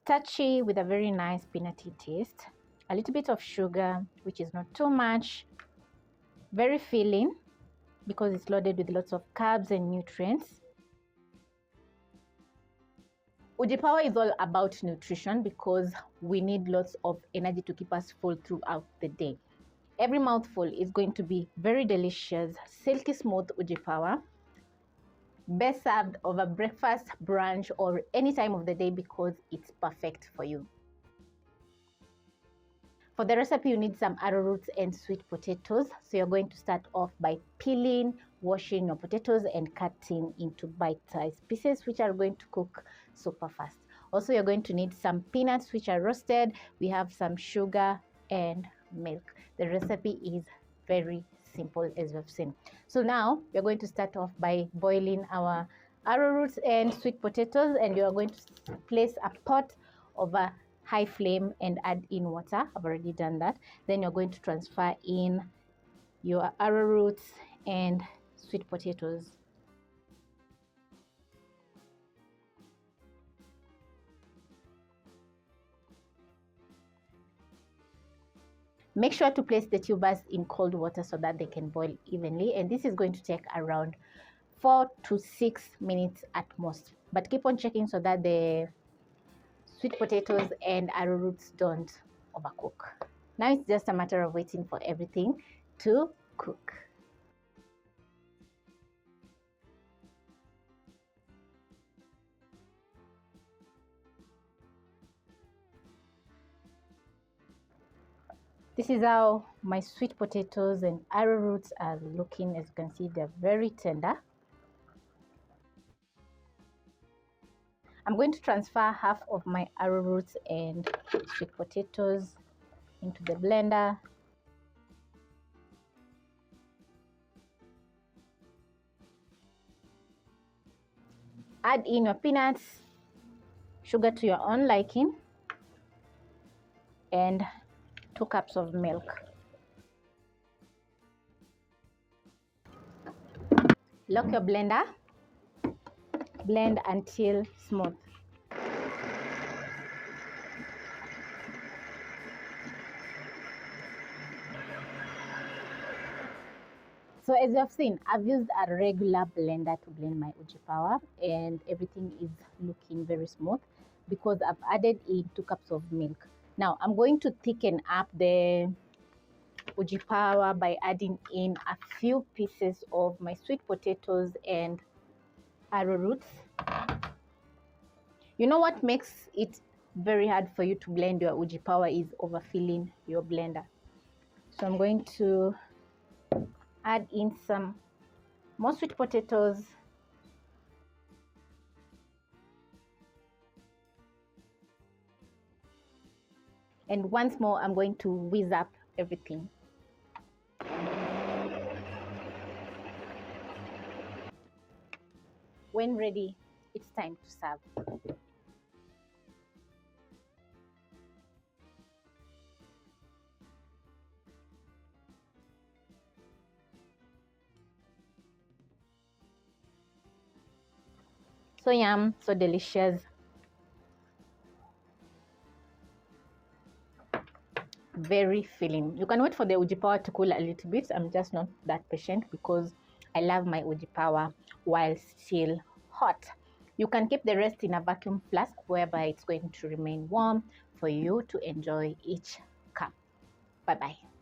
starchy with a very nice peanutty taste, a little bit of sugar, which is not too much, very filling because it's loaded with lots of carbs and nutrients. Uji Power is all about nutrition because we need lots of energy to keep us full throughout the day. Every mouthful is going to be very delicious, silky smooth Uji Power, best served over breakfast, brunch, or any time of the day because it's perfect for you. For the recipe, you need some arrowroots and sweet potatoes. So you're going to start off by peeling, washing your potatoes and cutting into bite-sized pieces, which are going to cook super fast. Also, you're going to need some peanuts, which are roasted. We have some sugar and milk. The recipe is very simple, as we've seen. So now we're going to start off by boiling our arrowroots and sweet potatoes, and you're going to place a pot over high flame and add in water. I've already done that. Then you're going to transfer in your arrowroots and sweet potatoes. Make sure to place the tubers in cold water so that they can boil evenly, and this is going to take around 4 to 6 minutes at most, but keep on checking so that the sweet potatoes and arrowroots don't overcook. Now it's just a matter of waiting for everything to cook. This is how my sweet potatoes and arrowroots are looking. As you can see, they're very tender. I'm going to transfer half of my arrowroots and sweet potatoes into the blender. Add in your peanuts, sugar to your own liking, and 2 cups of milk. Lock your blender. Blend until smooth. So as you have seen, I've used a regular blender to blend my Uji Power, and everything is looking very smooth because I've added in 2 cups of milk. Now I'm going to thicken up the Uji Power by adding in a few pieces of my sweet potatoes and arrowroots. You know what makes it very hard for you to blend your Uji Power is overfilling your blender. So I'm going to add in some more sweet potatoes, and once more I'm going to whiz up everything. When ready, it's time to serve. So yum, so delicious. Very filling. You can wait for the Uji Power to cool a little bit. I'm just not that patient because I love my Uji Power while still hot. You can keep the rest in a vacuum flask whereby it's going to remain warm for you to enjoy each cup. Bye bye.